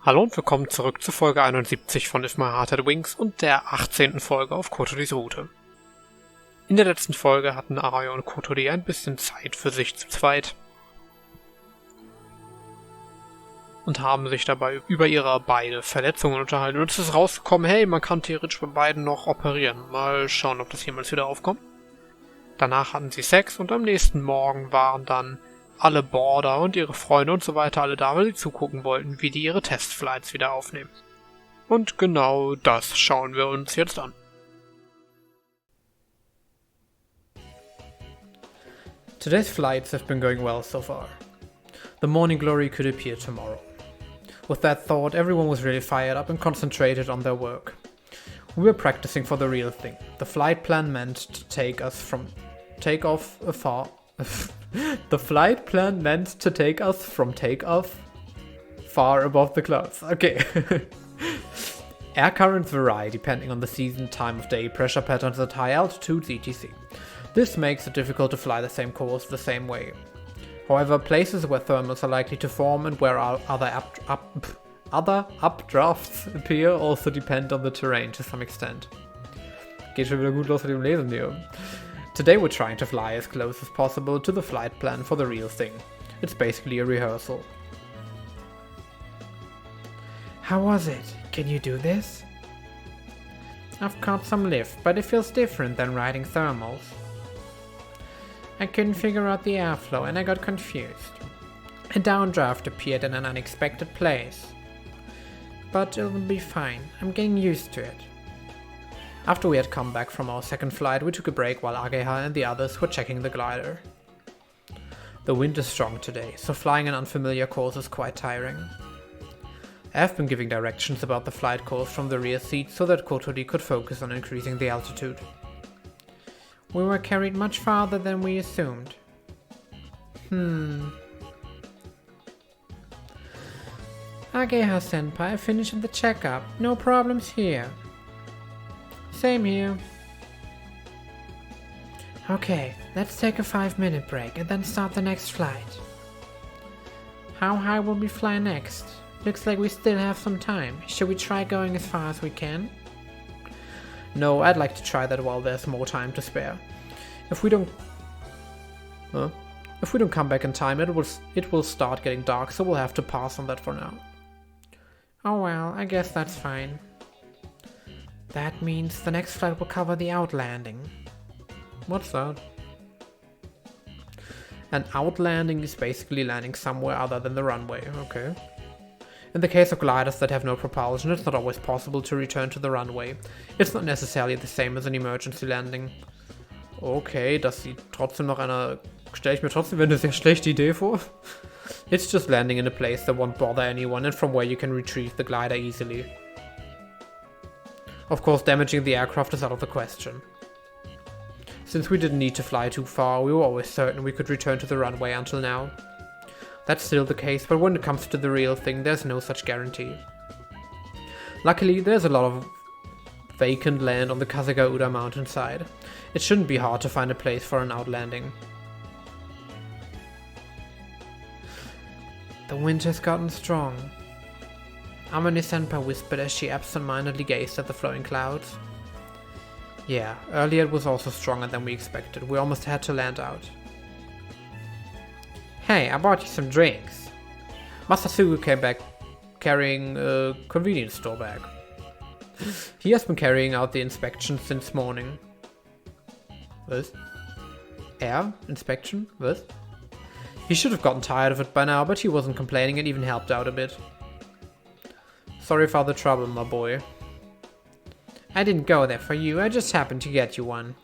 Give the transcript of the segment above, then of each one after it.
Hallo und willkommen zurück zu Folge 71 von If My Heart Had Wings und der 18. Folge auf Kotoris Route. In der letzten Folge hatten Araya und Kotori ein bisschen Zeit für sich zu zweit und haben sich dabei über ihre beide Verletzungen unterhalten. Und es ist rausgekommen, hey, man kann theoretisch bei beiden noch operieren. Mal schauen, ob das jemals wieder aufkommt. Danach hatten sie Sex und am nächsten Morgen waren dann alle Border und ihre Freunde und so weiter alle da, weil sie zugucken wollten, wie die ihre Testflights wieder aufnehmen. Und genau das schauen wir uns jetzt an. Today's flights have been going well so far. The morning glory could appear tomorrow. With that thought, everyone was really fired up and concentrated on their work. We were practicing for the real thing. The flight plan meant to take us from takeoff far above the clouds. Okay. Air currents vary depending on the season, time of day, pressure patterns at high altitudes, etc. This makes it difficult to fly the same course the same way. However, places where thermals are likely to form and where other updrafts appear also depend on the terrain to some extent. Geht schon wieder gut los mit dem Lesen hier. Today we're trying to fly as close as possible to the flight plan for the real thing. It's basically a rehearsal. How was it? Can you do this? I've caught some lift, but it feels different than riding thermals. I couldn't figure out the airflow and I got confused. A downdraft appeared in an unexpected place. But it'll be fine, I'm getting used to it. After we had come back from our second flight, we took a break while Ageha and the others were checking the glider. The wind is strong today, so flying an unfamiliar course is quite tiring. I have been giving directions about the flight course from the rear seat so that Kotori could focus on increasing the altitude. We were carried much farther than we assumed. Ageha-senpai finished the checkup. No problems here. Same here. Okay, let's take a 5-minute break and then start the next flight. How high will we fly next? Looks like we still have some time. Should we try going as far as we can? No, I'd like to try that while there's more time to spare. If we don't come back in time, it will start getting dark, so we'll have to pass on that for now. Oh well, I guess that's fine. That means the next flight will cover the outlanding. What's that? An outlanding is basically landing somewhere other than the runway, okay. In the case of gliders that have no propulsion, it's not always possible to return to the runway. It's not necessarily the same as an emergency landing. Okay, das sieht trotzdem noch stelle ich mir trotzdem eine sehr schlechte Idee vor. It's just landing in a place that won't bother anyone and from where you can retrieve the glider easily. Of course, damaging the aircraft is out of the question. Since we didn't need to fly too far, we were always certain we could return to the runway until now. That's still the case, but when it comes to the real thing, there's no such guarantee. Luckily, there's a lot of vacant land on the Kasega-Uda mountainside. It shouldn't be hard to find a place for an outlanding. The wind has gotten strong. Amane-senpai whispered as she absent-mindedly gazed at the flowing clouds. Yeah, earlier it was also stronger than we expected. We almost had to land out. Hey, I bought you some drinks. Masatsugu came back carrying a convenience store bag. He has been carrying out the inspection since morning. Was? Air inspection? Was? He should have gotten tired of it by now, but he wasn't complaining and even helped out a bit. Sorry for the trouble, my boy. I didn't go there for you, I just happened to get you one.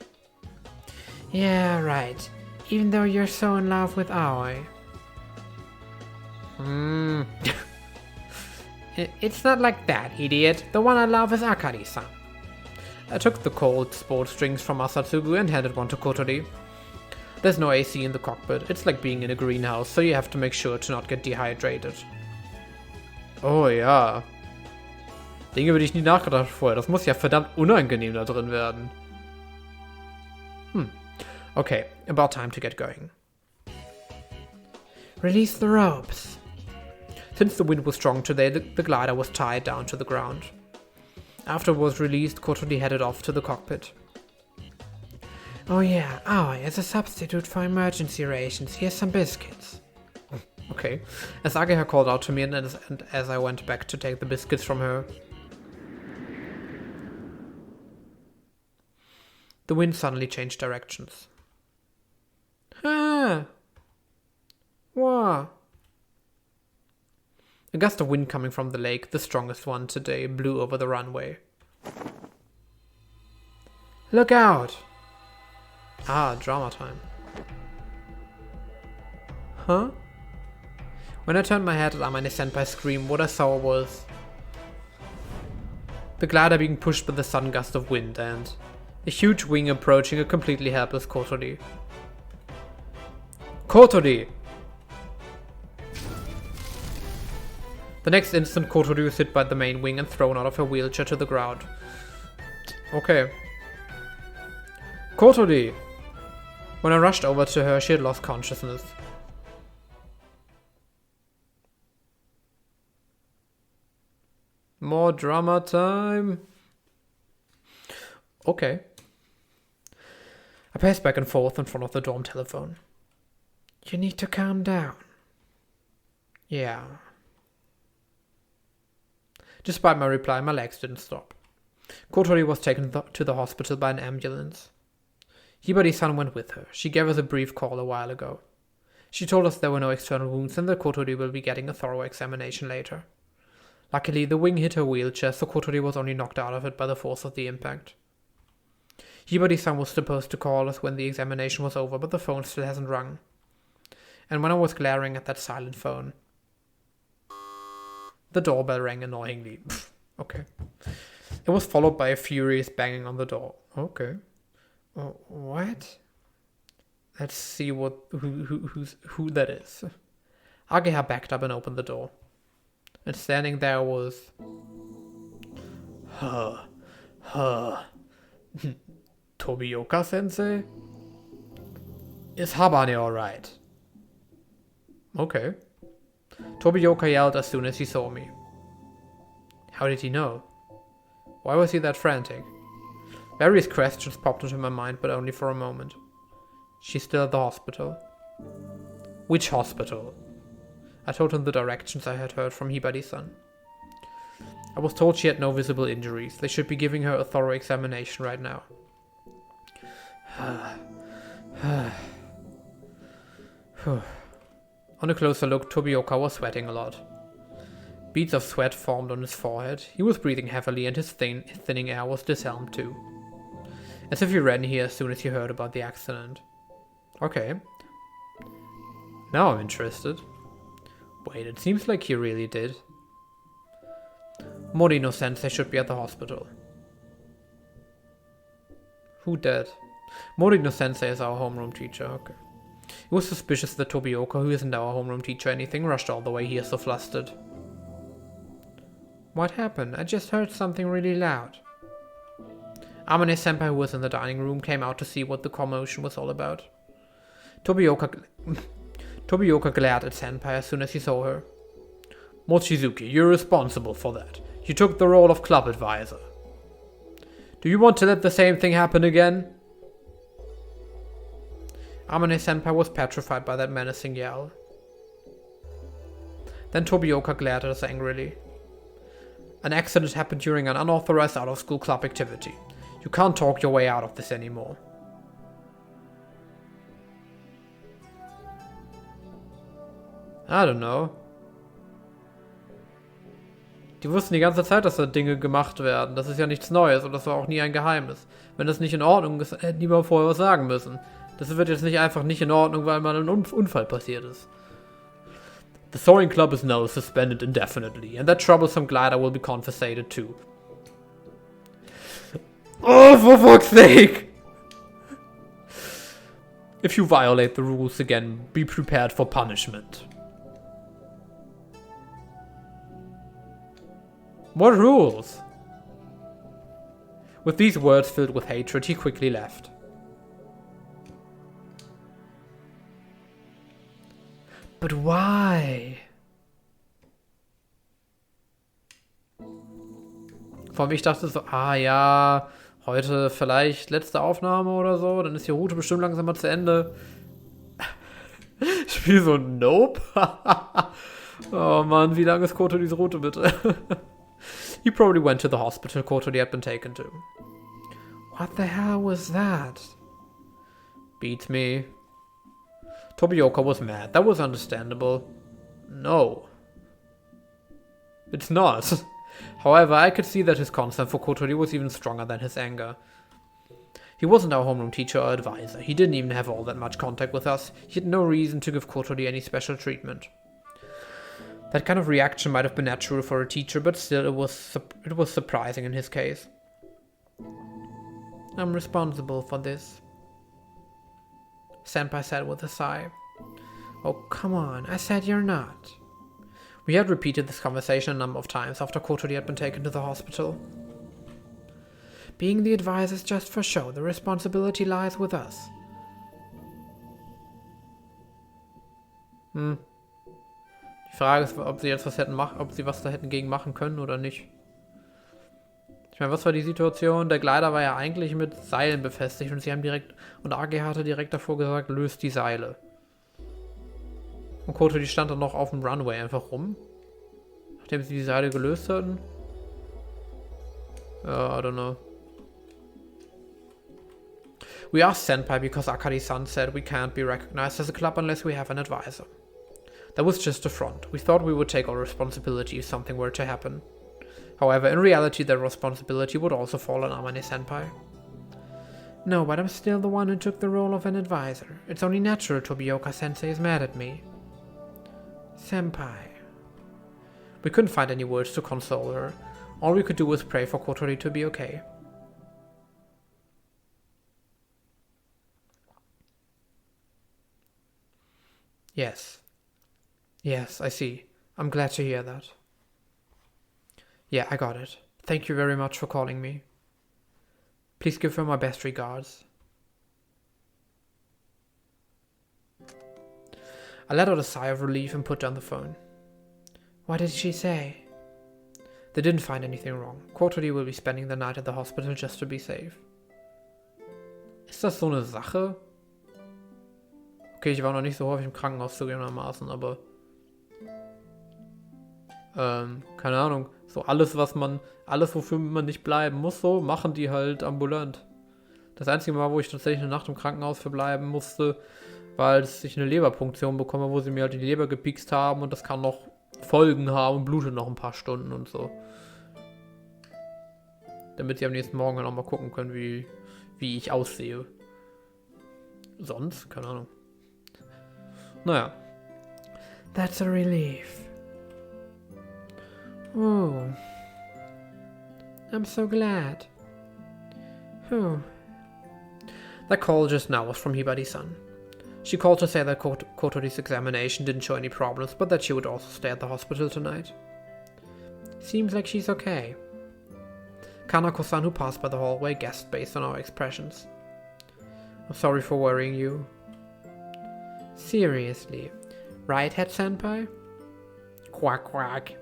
Yeah, right. Even though you're so in love with Aoi. It's not like that, idiot. The one I love is Akari-san. I took the cold sports drinks from Masatsugu and handed one to Kotori. There's no AC in the cockpit. It's like being in a greenhouse, so you have to make sure to not get dehydrated. Oh ja. Dinge, über die ich nie nachgedacht habe vorher. Das muss ja verdammt unangenehm da drin werden. Okay, about time to get going. Release the ropes. Since the wind was strong today, the glider was tied down to the ground. After it was released, Kotori headed off to the cockpit. Oh yeah, as a substitute for emergency rations, here's some biscuits. Okay. As Ageha called out to me and as I went back to take the biscuits from her, the wind suddenly changed directions. Ah! What? A gust of wind coming from the lake, the strongest one today, blew over the runway. Look out! Ah, drama time. Huh? When I turned my head at Amane-senpai's scream, what I saw was the glider being pushed by the sudden gust of wind and a huge wing approaching a completely helpless Kotori. Kotori! The next instant, Kotori was hit by the main wing and thrown out of her wheelchair to the ground. Okay. Kotori! When I rushed over to her, she had lost consciousness. More drama time. Okay. I paced back and forth in front of the dorm telephone. You need to calm down. Yeah. Despite my reply, my legs didn't stop. Kotori was taken to the hospital by an ambulance. Hibari-san went with her. She gave us a brief call a while ago. She told us there were no external wounds and that Kotori will be getting a thorough examination later. Luckily, the wing hit her wheelchair, so Kotori was only knocked out of it by the force of the impact. Hibari-san was supposed to call us when the examination was over, but the phone still hasn't rung. And when I was glaring at that silent phone, the doorbell rang annoyingly. Okay. It was followed by a furious banging on the door. Okay. What? Let's see who that is. Ageha backed up and opened the door. And standing there was Tobioka-sensei? Is Habane alright? Okay. Tobioka yelled as soon as he saw me. How did he know? Why was he that frantic? Various questions popped into my mind, but only for a moment. She's still at the hospital. Which hospital? I told him the directions I had heard from Hibari-san. I was told she had no visible injuries. They should be giving her a thorough examination right now. On a closer look, Tobioka was sweating a lot. Beads of sweat formed on his forehead. He was breathing heavily and his thinning air was disarmed too. As if he ran here as soon as he heard about the accident. Okay. Now I'm interested. Wait, it seems like he really did. Morino-sensei should be at the hospital. Who dead? Morino-sensei is our homeroom teacher, okay. It was suspicious that Tobioka, who isn't our homeroom teacher or anything, rushed all the way here so flustered. What happened? I just heard something really loud. Amane-senpai, who was in the dining room, came out to see what the commotion was all about. Tobioka glared at senpai as soon as he saw her. Mochizuki, you're responsible for that. You took the role of club advisor. Do you want to let the same thing happen again? Amane-senpai was petrified by that menacing yell. Then Tobioka glared at us angrily. An accident happened during an unauthorized out-of-school club activity. You can't talk your way out of this anymore. I don't know. Die wussten die ganze Zeit, dass da Dinge gemacht werden. Das ist ja nichts Neues und das war auch nie ein Geheimnis. Wenn das nicht in Ordnung ist, hätten die mal vorher was sagen müssen. Das wird jetzt nicht einfach nicht in Ordnung, weil mal ein Unfall passiert ist. The Soaring Club is now suspended indefinitely, and that troublesome glider will be confiscated too. Oh, for fuck's sake! If you violate the rules again, be prepared for punishment. What rules? With these words filled with hatred, he quickly left. But why? Vor allem ich dachte so, ja, heute vielleicht letzte Aufnahme oder so, dann ist die Route bestimmt langsam mal zu Ende. Spiel so Nope. Oh Mann, wie lang ist Kotoris Route bitte? He probably went to the hospital Kotori had been taken to. What the hell was that? Beats me. Tobioka was mad. That was understandable. No. It's not. However, I could see that his concern for Kotori was even stronger than his anger. He wasn't our homeroom teacher or advisor. He didn't even have all that much contact with us. He had no reason to give Kotori any special treatment. That kind of reaction might have been natural for a teacher, but still it was surprising in his case. I'm responsible for this, Senpai said with a sigh. Oh, come on, I said you're not. We had repeated this conversation a number of times after Kotori had been taken to the hospital. Being the advisor is just for show. The responsibility lies with us. Die Frage ist, ob sie jetzt was da hätten gegen machen können oder nicht. Ich meine, was war die Situation? Der Gleiter war ja eigentlich mit Seilen befestigt und AG hatte direkt davor gesagt, löst die Seile. Und Kotori stand dann noch auf dem Runway einfach rum. Nachdem sie die Seile gelöst hatten. I don't know. We asked Senpai because Akari-san said we can't be recognized as a club unless we have an advisor. That was just a front. We thought we would take our responsibility if something were to happen. However, in reality, that responsibility would also fall on Amane-senpai. No, but I'm still the one who took the role of an advisor. It's only natural Tobioka-sensei is mad at me. Senpai. We couldn't find any words to console her. All we could do was pray for Kotori to be okay. Yes. Yes, I see. I'm glad to hear that. Yeah, I got it. Thank you very much for calling me. Please give her my best regards. I let out a sigh of relief and put down the phone. What did she say? They didn't find anything wrong. Kotori will be spending the night at the hospital just to be safe. Ist das so eine Sache? Okay, ich war noch nicht so häufig im Krankenhaus zugegebenermaßen, aber keine Ahnung. So alles, wofür man nicht bleiben muss, so machen die halt ambulant. Das einzige Mal, wo ich tatsächlich eine Nacht im Krankenhaus verbleiben musste, war, als ich eine Leberpunktion bekomme, wo sie mir halt die Leber gepikst haben und das kann noch Folgen haben und blutet noch ein paar Stunden und so. Damit sie am nächsten Morgen dann auch mal gucken können, wie ich aussehe. Sonst? Keine Ahnung. Naja. That's a relief. Oh. I'm so glad. Whew. That call just now was from Hibari-san. She called to say that Kotori's examination didn't show any problems, but that she would also stay at the hospital tonight. Seems like she's okay. Kanako-san, who passed by the hallway, guessed based on our expressions. I'm sorry for worrying you. Seriously. Right, Head-senpai? Quack, quack.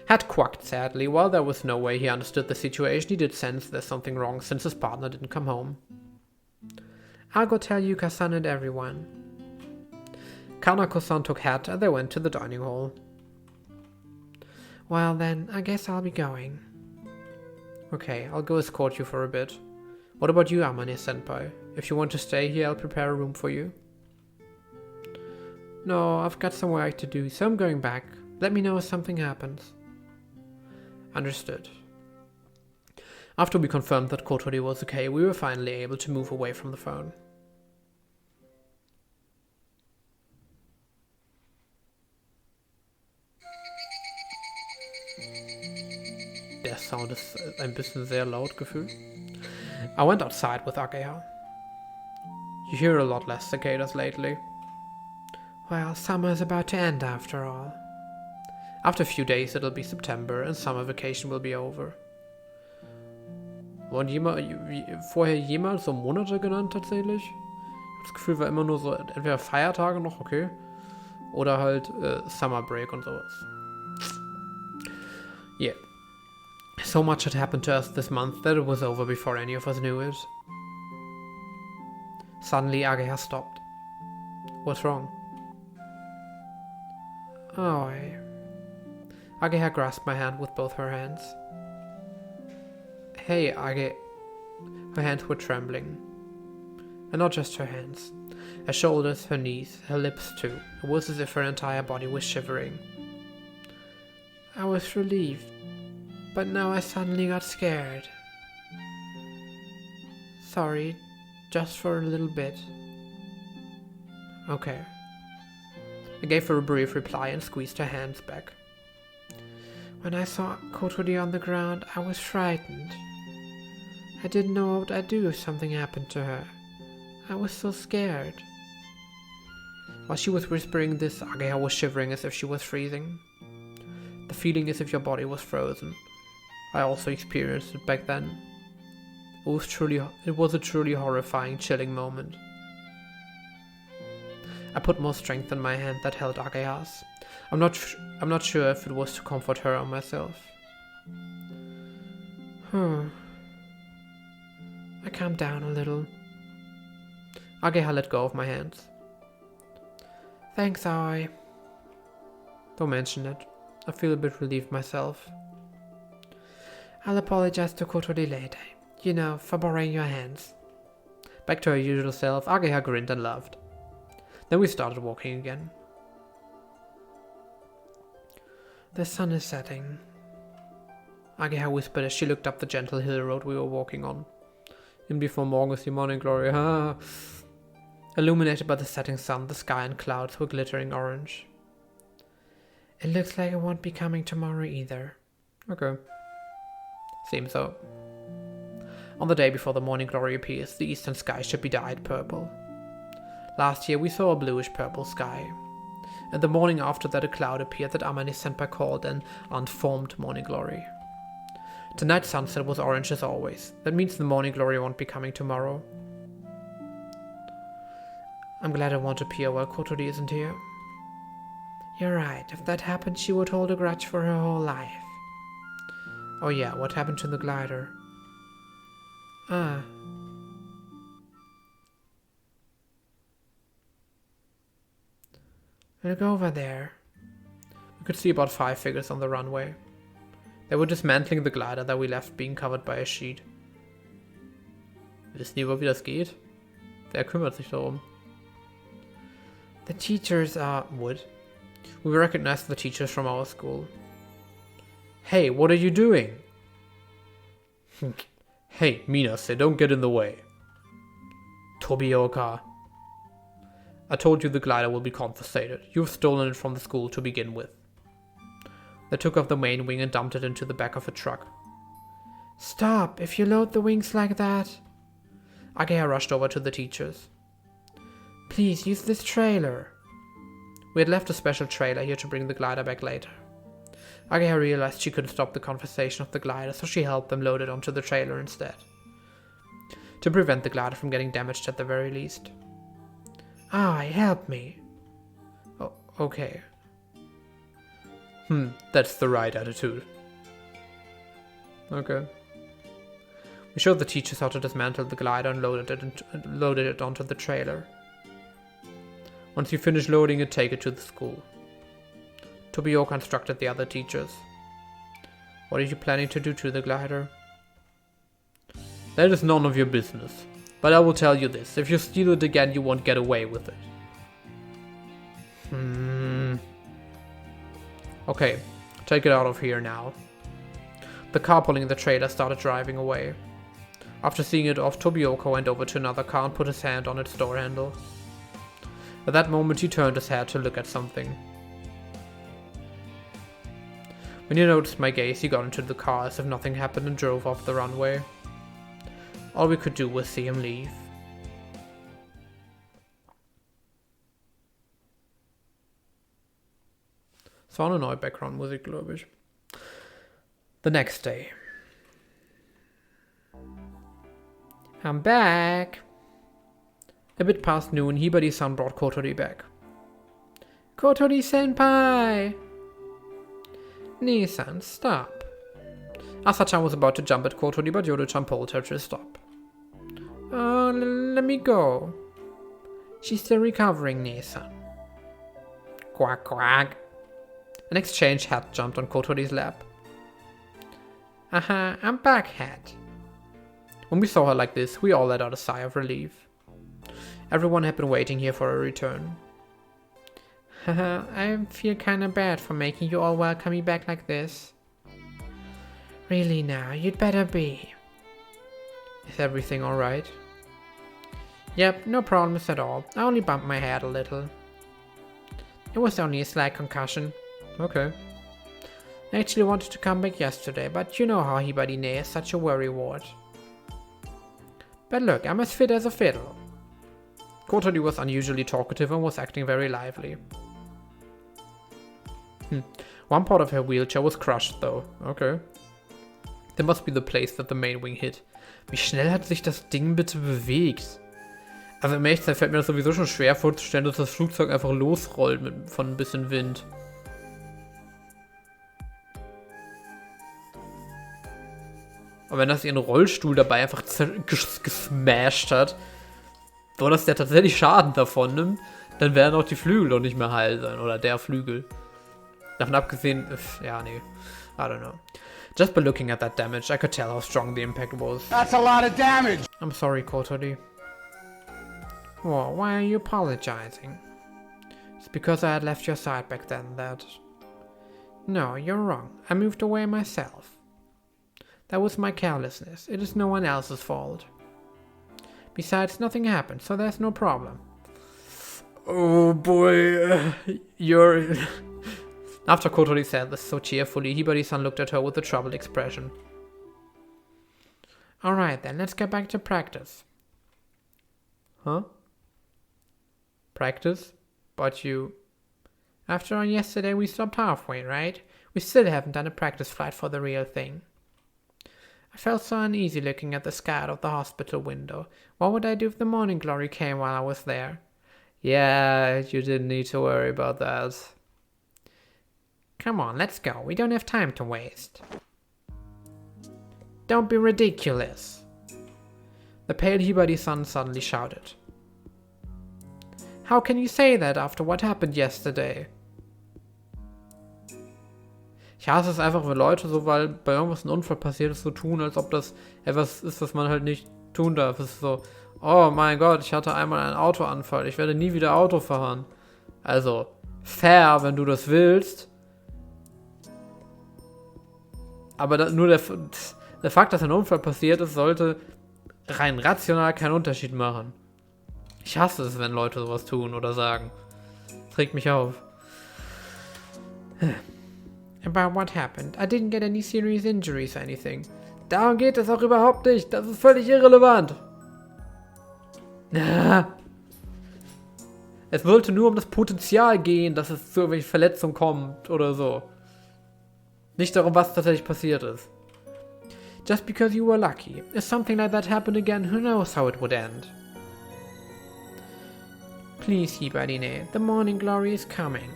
Had quacked sadly. While there was no way he understood the situation, he did sense there's something wrong since his partner didn't come home. I'll go tell Yuka-san and everyone. Kanako-san took Hat and they went to the dining hall. Well then, I guess I'll be going. Okay, I'll go escort you for a bit. What about you, Amane-senpai? If you want to stay here, I'll prepare a room for you. No, I've got some work to do, so I'm going back. Let me know if something happens. Understood. After we confirmed that Kotori was okay, we were finally able to move away from the phone. Der Sound ist ein bisschen sehr laut gefühlt. I went outside with Ageha. You hear a lot less cicadas lately. Well, summer's about to end after all. After a few days it'll be September and summer vacation will be over. Wurden vorher jemals so Monate genannt tatsächlich? Ich habe das Gefühl, war immer nur so entweder Feiertage noch, okay, oder halt Summer Break und sowas. Yeah. So much had happened to us this month that it was over before any of us knew it. Suddenly, Ageha stopped. What's wrong? Oh, Ageha grasped my hand with both her hands. Hey, Age. Her hands were trembling. And not just her hands. Her shoulders, her knees, her lips too. It was as if her entire body was shivering. I was relieved, but now I suddenly got scared. Sorry, just for a little bit. Okay. I gave her a brief reply and squeezed her hands back. When I saw Kotori on the ground, I was frightened. I didn't know what I'd do if something happened to her. I was so scared. While she was whispering this, Ageha was shivering as if she was freezing. The feeling as if your body was frozen. I also experienced it back then. It was a truly horrifying, chilling moment. I put more strength in my hand that held Ageha's. I'm not sure if it was to comfort her or myself. I calmed down a little. Ageha let go of my hands. Thanks, Aoi. Don't mention it. I feel a bit relieved myself. I'll apologize to Kotori later. You know, for borrowing your hands. Back to her usual self, Ageha grinned and laughed. Then we started walking again. The sun is setting, Ageha whispered as she looked up the gentle hill road we were walking on. In before morgen is the morning glory, ha! Illuminated by the setting sun, the sky and clouds were glittering orange. It looks like it won't be coming tomorrow either. Okay. Seems so. On the day before the morning glory appears, the eastern sky should be dyed purple. Last year we saw a bluish-purple sky. And the morning after that a cloud appeared that Amani-senpai called an unformed morning glory. Tonight's sunset was orange as always. That means the morning glory won't be coming tomorrow. I'm glad it won't appear while Kotori isn't here. You're right, if that happened she would hold a grudge for her whole life. Oh yeah, what happened to the glider? Look over there. We could see about 5 figures on the runway. They were dismantling the glider that we left being covered by a sheet. Wissen die, wie das geht? Wer kümmert sich darum? The teachers would. We recognized the teachers from our school. Hey, what are you doing? Hey, Minase, don't get in the way. Tobioka. I told you the glider will be confiscated. You've stolen it from the school to begin with. They took off the main wing and dumped it into the back of a truck. Stop! If you load the wings like that... Ageha rushed over to the teachers. Please, use this trailer. We had left a special trailer here to bring the glider back later. Ageha realized she couldn't stop the confiscation of the glider, so she helped them load it onto the trailer instead. To prevent the glider from getting damaged at the very least. Help me. Oh, okay. That's the right attitude. Okay. We showed the teachers how to dismantle the glider and loaded it onto the trailer. Once you finish loading it, take it to the school. Tobioka instructed the other teachers. What are you planning to do to the glider? That is none of your business. But I will tell you this, if you steal it again, you won't get away with it. Okay, take it out of here now. The car pulling the trailer started driving away. After seeing it off, Tobioka went over to another car and put his hand on its door handle. At that moment, he turned his head to look at something. When he noticed my gaze, he got into the car as if nothing happened and drove off the runway. All we could do was see him leave. Es war eine neue Background-Musik, glaube ich. The next day. I'm back. A bit past noon, Hibari-san brought Kotori back. Kotori-senpai! Nee-san, stop. Asa-chan was about to jump at Kotori, but Yoru-chan pulled her to stop. Let me go. She's still recovering, Nisa. Quack, quack. An exchange hat jumped on Kotori's lap. Aha, I'm back, hat. When we saw her like this, we all let out a sigh of relief. Everyone had been waiting here for her return. Haha, I feel kinda bad for making you all welcome me back like this. Really now, you'd better be. Is everything alright? Yep, no problems at all. I only bumped my head a little. It was only a slight concussion. Okay. I actually wanted to come back yesterday, but you know how Hibari-ne is such a worrywart. But look, I'm as fit as a fiddle. Kotori was unusually talkative and was acting very lively. One part of her wheelchair was crushed though. Okay. That must be the place that the main wing hit. Wie schnell hat sich das Ding bitte bewegt? Also im Echtzeit fällt mir das sowieso schon schwer vorzustellen, dass das Flugzeug einfach losrollt von ein bisschen Wind. Aber wenn das ihren Rollstuhl dabei einfach gesmashed hat, so dass der tatsächlich Schaden davon nimmt, dann werden auch die Flügel doch nicht mehr heil sein. Oder der Flügel. Davon abgesehen, ja, nee. I don't know. Just by looking at that damage, I could tell how strong the impact was. That's a lot of damage! I'm sorry, Kotori. Whoa, why are you apologizing? It's because I had left your side back then that... No, you're wrong. I moved away myself. That was my carelessness. It is no one else's fault. Besides, nothing happened, so there's no problem. Oh boy, you're... After Kotori said this so cheerfully, Hibari-san looked at her with a troubled expression. Alright then, let's get back to practice. Huh? Practice? But you... After all, yesterday we stopped halfway, right? We still haven't done a practice flight for the real thing. I felt so uneasy looking at the sky out of the hospital window. What would I do if the morning glory came while I was there? Yeah, you didn't need to worry about that. Come on, let's go. We don't have time to waste. Don't be ridiculous. The pale Hibari-san suddenly shouted. How can you say that after what happened yesterday? Ich hasse es einfach, wenn Leute so, weil bei irgendwas ein Unfall passiert ist, so tun, als ob das etwas ist, was man halt nicht tun darf. Es ist so, oh mein Gott, ich hatte einmal einen Autounfall, ich werde nie wieder Auto fahren. Also, fair, wenn du das willst. Aber nur der Fakt, dass ein Unfall passiert ist, sollte rein rational keinen Unterschied machen. Ich hasse es, wenn Leute sowas tun oder sagen. Das regt mich auf. About what happened? I didn't get any serious injuries or anything. Darum geht es auch überhaupt nicht. Das ist völlig irrelevant. Es sollte nur um das Potenzial gehen, dass es zu irgendwelchen Verletzungen kommt oder so. Nicht darum, was tatsächlich passiert ist. Just because you were lucky. If something like that happened again, who knows how it would end? Please, Hibari-ne, the morning glory is coming.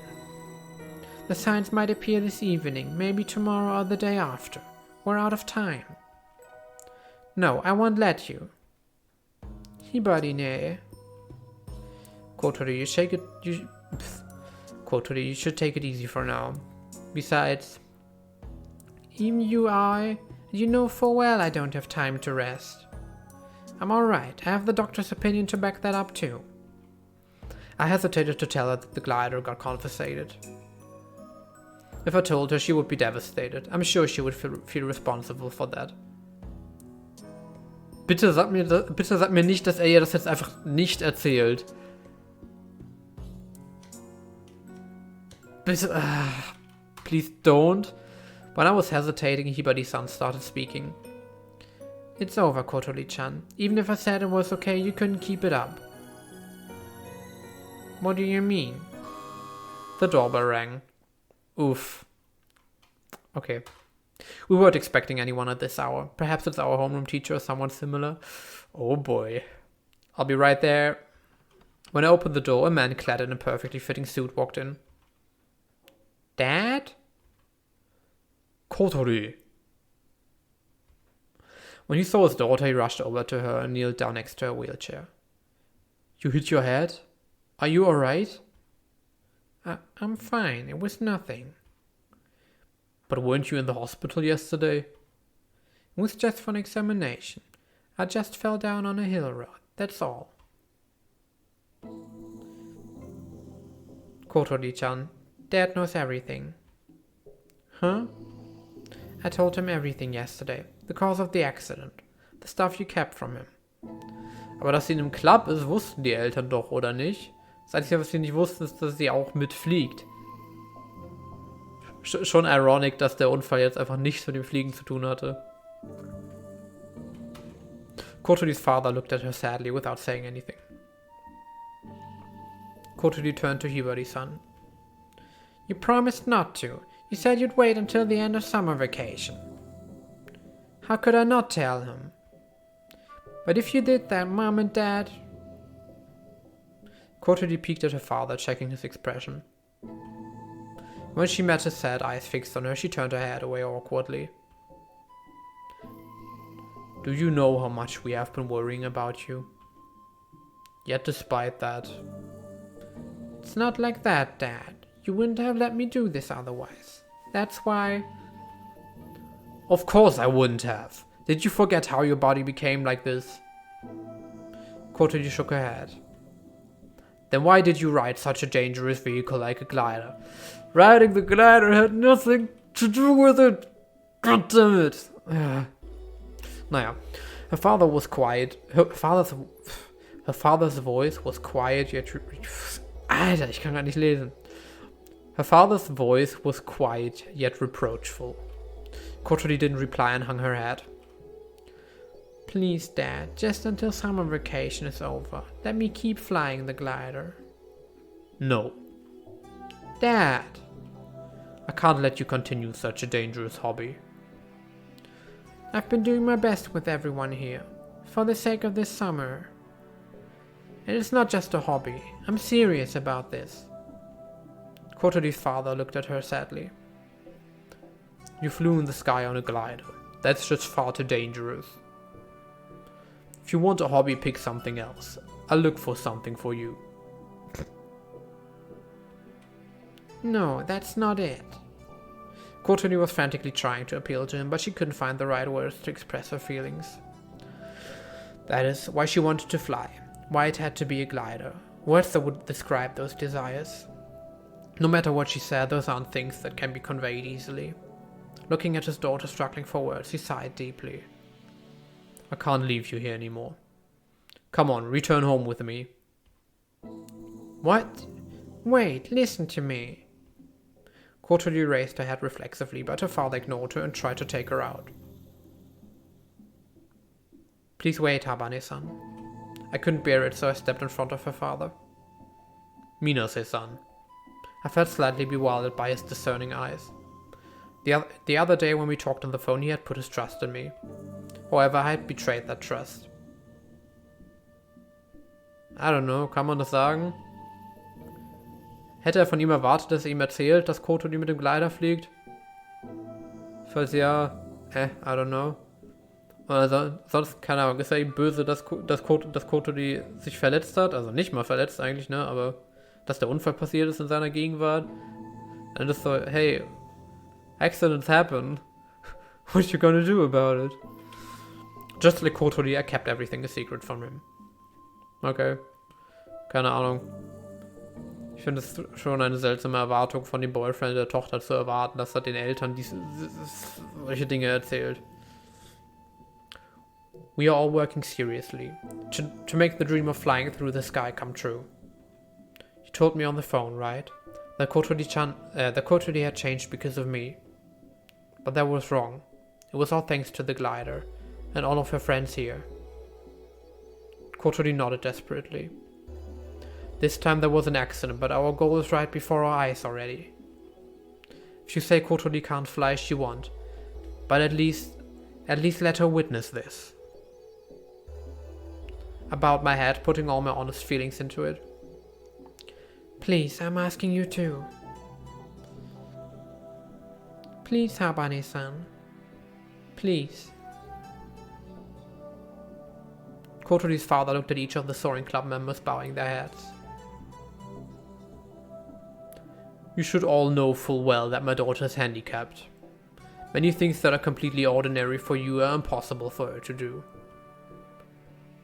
The signs might appear this evening, maybe tomorrow or the day after. We're out of time. No, I won't let you. Hibari-ne. Kotori, Kotori, you should take it easy for now. Besides... Even you know full well I don't have time to rest. I'm alright, I have the doctor's opinion to back that up too. I hesitated to tell her that the glider got confiscated. If I told her, she would be devastated. I'm sure she would feel responsible for that. Bitte sag mir nicht, dass er ihr das jetzt einfach nicht erzählt. Bitte, please don't. When I was hesitating, Hibari-san started speaking. It's over, Kotori-chan. Even if I said it was okay, you couldn't keep it up. What do you mean? The doorbell rang. Oof. Okay. We weren't expecting anyone at this hour. Perhaps it's our homeroom teacher or someone similar. Oh boy. I'll be right there. When I opened the door, a man clad in a perfectly fitting suit walked in. Dad? Kotori. When he saw his daughter, he rushed over to her and kneeled down next to her wheelchair. You hit your head? Are you alright? I'm fine. It was nothing. But weren't you in the hospital yesterday? It was just for an examination. I just fell down on a hill road. That's all. Kotori-chan, Dad knows everything. Huh? I told him everything yesterday. The cause of the accident. The stuff you kept from him. Aber dass sie in einem Club ist, wussten die Eltern doch, oder nicht? Das Einzige, was sie nicht wussten, ist, dass sie auch mitfliegt. Schon ironic, dass der Unfall jetzt einfach nichts mit dem Fliegen zu tun hatte. Kotori's father looked at her sadly without saying anything. Kotori turned to Hibari-san. You promised not to. You said you'd wait until the end of summer vacation. How could I not tell him? But if you did that, Mom and Dad... Kotori peeked at her father, checking his expression. When she met his sad eyes fixed on her, she turned her head away awkwardly. Do you know how much we have been worrying about you? Yet despite that... It's not like that, Dad. You wouldn't have let me do this otherwise. That's why... Of course I wouldn't have. Did you forget how your body became like this? Kotori shook her head. Then why did you ride such a dangerous vehicle like a glider? Riding the glider had nothing to do with it. God damn it. Naja, her father was quiet. Her father's voice was quiet yet... Alter, ich kann gar nicht lesen. Her father's voice was quiet yet reproachful. Kotori didn't reply and hung her head. Please, Dad, just until summer vacation is over. Let me keep flying the glider. No. Dad! I can't let you continue such a dangerous hobby. I've been doing my best with everyone here, for the sake of this summer. And it's not just a hobby. I'm serious about this. Kotori's father looked at her sadly. You flew in the sky on a glider. That's just far too dangerous. If you want a hobby, pick something else. I'll look for something for you. No, that's not it. Kotori was frantically trying to appeal to him, but she couldn't find the right words to express her feelings. That is why she wanted to fly. Why it had to be a glider. Words that would describe those desires. No matter what she said, those aren't things that can be conveyed easily. Looking at his daughter struggling for words, he sighed deeply. I can't leave you here anymore. Come on, return home with me. What? Wait, listen to me. Kotori raised her head reflexively, but her father ignored her and tried to take her out. Please wait, Habane-san. I couldn't bear it, so I stepped in front of her father. Minase-san. I felt slightly bewildered by his discerning eyes. The other day when we talked on the phone, he had put his trust in me. However, I had betrayed that trust. I don't know, kann man das sagen? Hätte von ihm erwartet, dass ihm erzählt, dass Kotori mit dem Glider fliegt? Falls ja, I don't know. Oder sonst, keine Ahnung, ist er ihm böse, dass Kotori sich verletzt hat? Also nicht mal verletzt eigentlich, ne, aber dass der Unfall passiert ist in seiner Gegenwart. Und das so, hey, accidents happen. What are you gonna do about it? Just like Kotori, I kept everything a secret from him. Okay. Keine Ahnung. Ich finde es schon eine seltsame Erwartung von dem Boyfriend der Tochter zu erwarten, dass er den Eltern solche Dinge erzählt. We are all working seriously to make the dream of flying through the sky come true. You told me on the phone, right? That Kotori had changed because of me. But that was wrong. It was all thanks to the glider and all of her friends here. Kotori nodded desperately. This time there was an accident, but our goal is right before our eyes already. If you say Kotori can't fly, she won't. But at least let her witness this. I bowed my head, putting all my honest feelings into it. Please, I'm asking you too. Please, Habane-san. Please. Kotori's father looked at each of the Soaring Club members, bowing their heads. You should all know full well that my daughter is handicapped. Many things that are completely ordinary for you are impossible for her to do.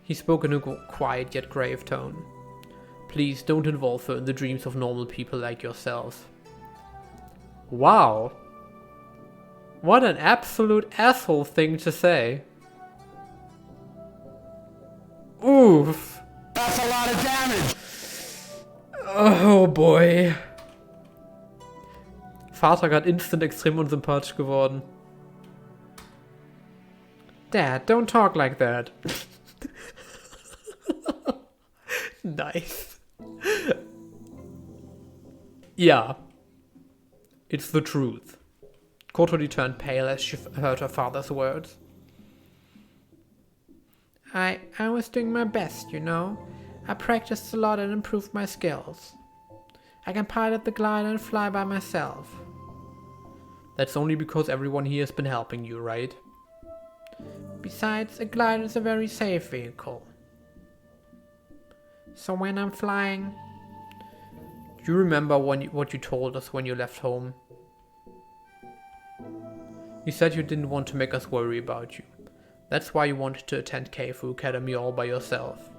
He spoke in a quiet yet grave tone. Please don't involve her in the dreams of normal people like yourselves. Wow. What an absolute asshole thing to say. Oof. That's a lot of damage! Oh boy. Vater gerade instant extrem unsympathisch geworden. Dad, don't talk like that. Nice. Yeah. It's the truth. Kotori turned pale as she heard her father's words. I was doing my best, you know. I practiced a lot and improved my skills. I can pilot the glider and fly by myself. That's only because everyone here has been helping you, right? Besides, a glider is a very safe vehicle. So when I'm flying... Do you remember what you told us when you left home? You said you didn't want to make us worry about you. That's why you wanted to attend Keifu Academy all by yourself.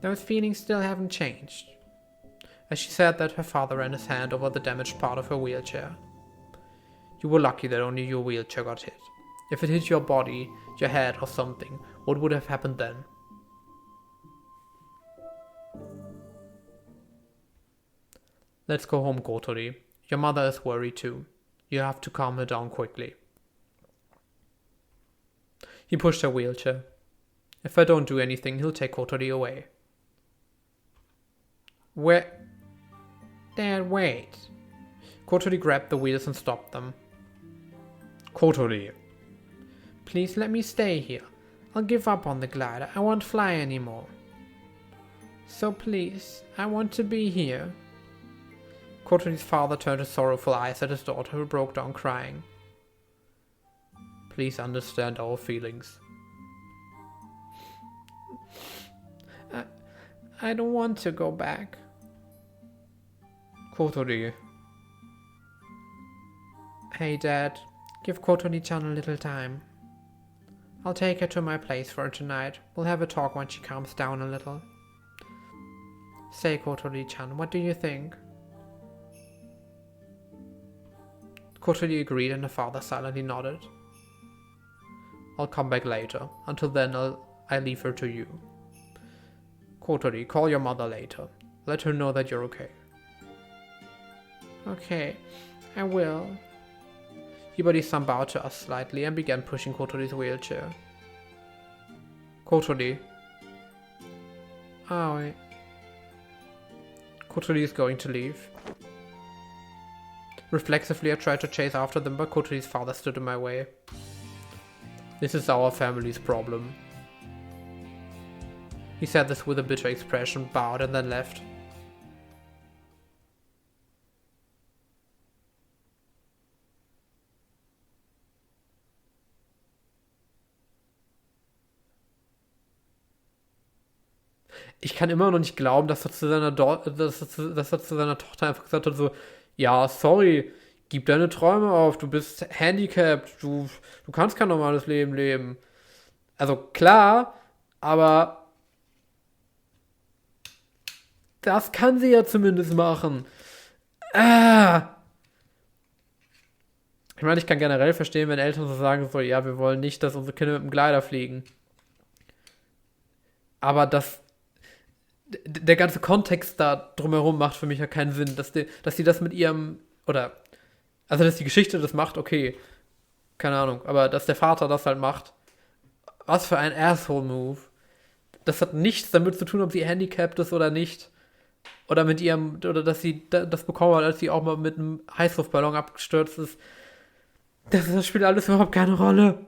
Those feelings still haven't changed. As she said that, her father ran his hand over the damaged part of her wheelchair. You were lucky that only your wheelchair got hit. If it hit your body, your head or something, what would have happened then? Let's go home, Kotori. Your mother is worried too. You have to calm her down quickly. He pushed her wheelchair. If I don't do anything, he'll take Kotori away. Where? Dad, wait. Kotori grabbed the wheels and stopped them. Kotori. Please let me stay here. I'll give up on the glider. I won't fly anymore. So please, I want to be here. Kotori's father turned his sorrowful eyes at his daughter, who broke down crying. Please understand our feelings. I don't want to go back. Kotori. Hey Dad, give Kotori-chan a little time. I'll take her to my place for tonight. We'll have a talk when she calms down a little. Say, Kotori-chan, what do you think? Kotori agreed and her father silently nodded. I'll come back later. Until then, I leave her to you. Kotori, call your mother later. Let her know that you're okay. Okay, I will. Hibari-san bowed to us slightly and began pushing Kotori's wheelchair. Kotori. Oh, Kotori is going to leave. Reflexively, I tried to chase after them, but Kotori's father stood in my way. This is our family's problem. He said this with a bitter expression, bowed and then left. Ich kann immer noch nicht glauben, dass er zu seiner Tochter einfach gesagt hat, so, ja, sorry, gib deine Träume auf, du bist handicapped, du kannst kein normales Leben leben. Also klar, aber das kann sie ja zumindest machen. Ich meine, ich kann generell verstehen, wenn Eltern so sagen, so, ja, wir wollen nicht, dass unsere Kinder mit dem Glider fliegen. Aber der ganze Kontext da drumherum macht für mich ja keinen Sinn, dass sie das mit ihrem, also dass die Geschichte das macht, okay, keine Ahnung, aber dass der Vater das halt macht, was für ein Asshole-Move. Das hat nichts damit zu tun, ob sie handicapped ist oder nicht, oder dass sie das bekommen hat, als sie auch mal mit einem Heißluftballon abgestürzt ist. Das spielt alles überhaupt keine Rolle.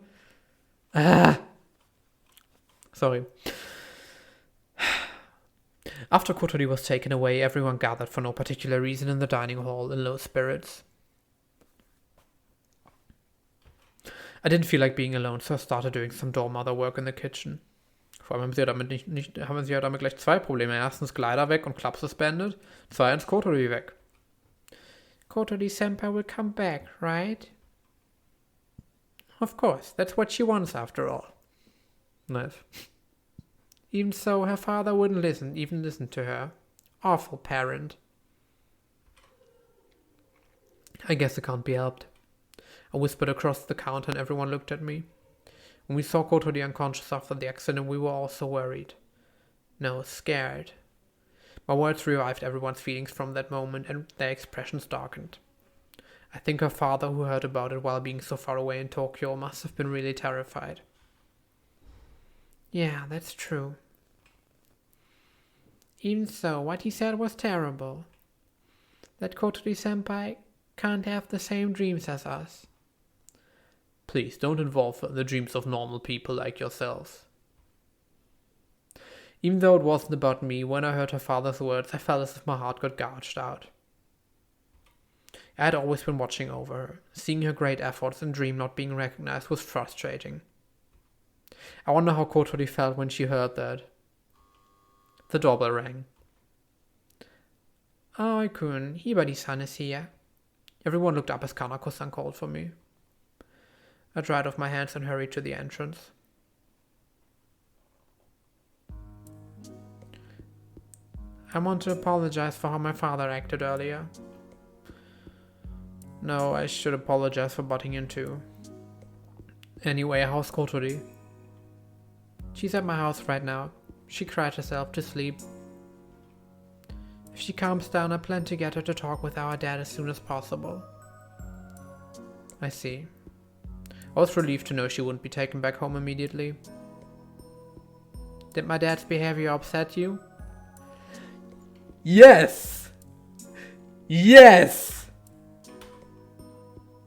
Sorry. After Kotori was taken away, everyone gathered for no particular reason in the dining hall in low spirits. I didn't feel like being alone, so I started doing some doormother work in the kitchen. Vor allem haben sie ja damit gleich zwei Probleme. Erstens Glider weg und Club suspended. Zweitens Kotori weg. Kotori-senpai will come back, right? Of course, that's what she wants after all. Nice. Even so, her father wouldn't even listen to her. Awful parent. I guess it can't be helped. I whispered across the counter and everyone looked at me. When we saw Kotori unconscious after the accident, we were all so worried. No, scared. My words revived everyone's feelings from that moment and their expressions darkened. I think her father, who heard about it while being so far away in Tokyo, must have been really terrified. Yeah, that's true. Even so, what he said was terrible. That Kotori-senpai can't have the same dreams as us. Please, don't involve the dreams of normal people like yourselves. Even though it wasn't about me, when I heard her father's words, I felt as if my heart got gouged out. I had always been watching over her. Seeing her great efforts and dream not being recognized was frustrating. I wonder how Kotori felt when she heard that. The doorbell rang. Aoi-kun, Hibari-san is here. Everyone looked up as Kanako-san called for me. I dried off my hands and hurried to the entrance. I want to apologize for how my father acted earlier. No, I should apologize for butting in too. Anyway, how's Kotori? She's at my house right now. She cried herself to sleep. If she calms down, I plan to get her to talk with our dad as soon as possible. I see. I was relieved to know she wouldn't be taken back home immediately. Did my dad's behavior upset you? Yes! Yes!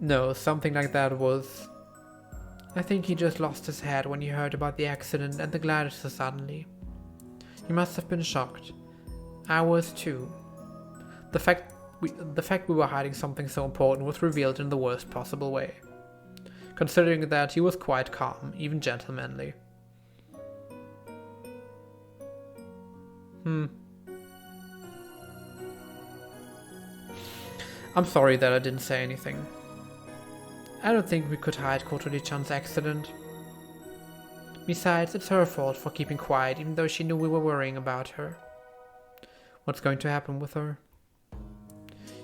No, something like that was... I think he just lost his head when he heard about the accident and the glider so suddenly. He must have been shocked. I was too. The fact we were hiding something so important was revealed in the worst possible way. Considering that he was quite calm, even gentlemanly. I'm sorry that I didn't say anything. I don't think we could hide Kotori-chan's accident. Besides, it's her fault for keeping quiet even though she knew we were worrying about her. What's going to happen with her?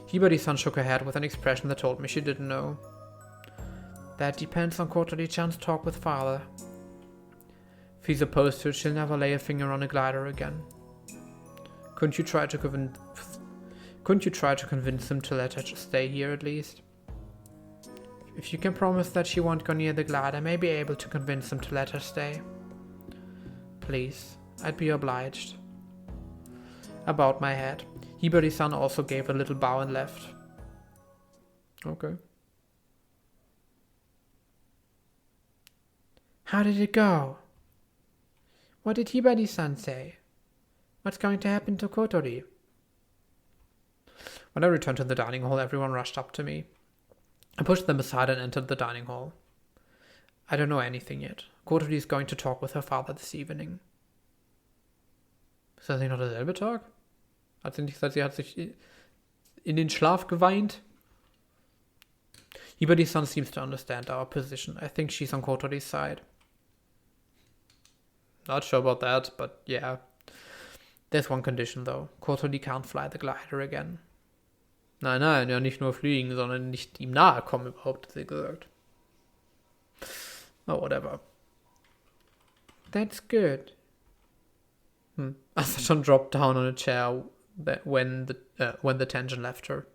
Hibari-san shook her head with an expression that told me she didn't know. That depends on Kotori-chan's talk with father. If he's opposed to it, she'll never lay a finger on a glider again. Couldn't you try to convince him to let her stay here at least? If you can promise that she won't go near the glider, I may be able to convince him to let her stay. Please, I'd be obliged. I bowed my head. Hibari-san also gave a little bow and left. Okay. How did it go? What did Hibari-san say? What's going to happen to Kotori? When I returned to the dining hall, everyone rushed up to me. I pushed them aside and entered the dining hall. I don't know anything yet. Kotori is going to talk with her father this evening. Ist das nicht noch derselbe Tag? Hat sie nicht gesagt, sie hat sich in den Schlaf geweint? Hibari-san seems to understand our position. I think she's on Kotori's side. Not sure about that, but yeah. There's one condition though. Kotori can't fly the glider again. Nein, ja nicht nur fliegen, sondern nicht ihm nahe kommen überhaupt, hat sie gesagt. Oh, whatever. That's good. Asachan dropped down on a chair when the tension left her.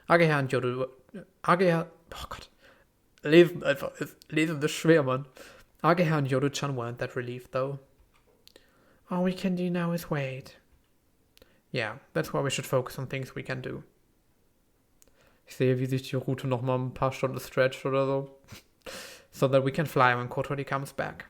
Ageha und Yoru... Oh Gott. Lesen ist schwer, Mann. Ageha und Yoru-chan weren't that relieved, though. All we can do now is wait. Yeah, that's why we should focus on things we can do. Ich sehe, wie sich die Route nochmal ein paar Stunden stretcht oder so. So that we can fly when Kotori comes back.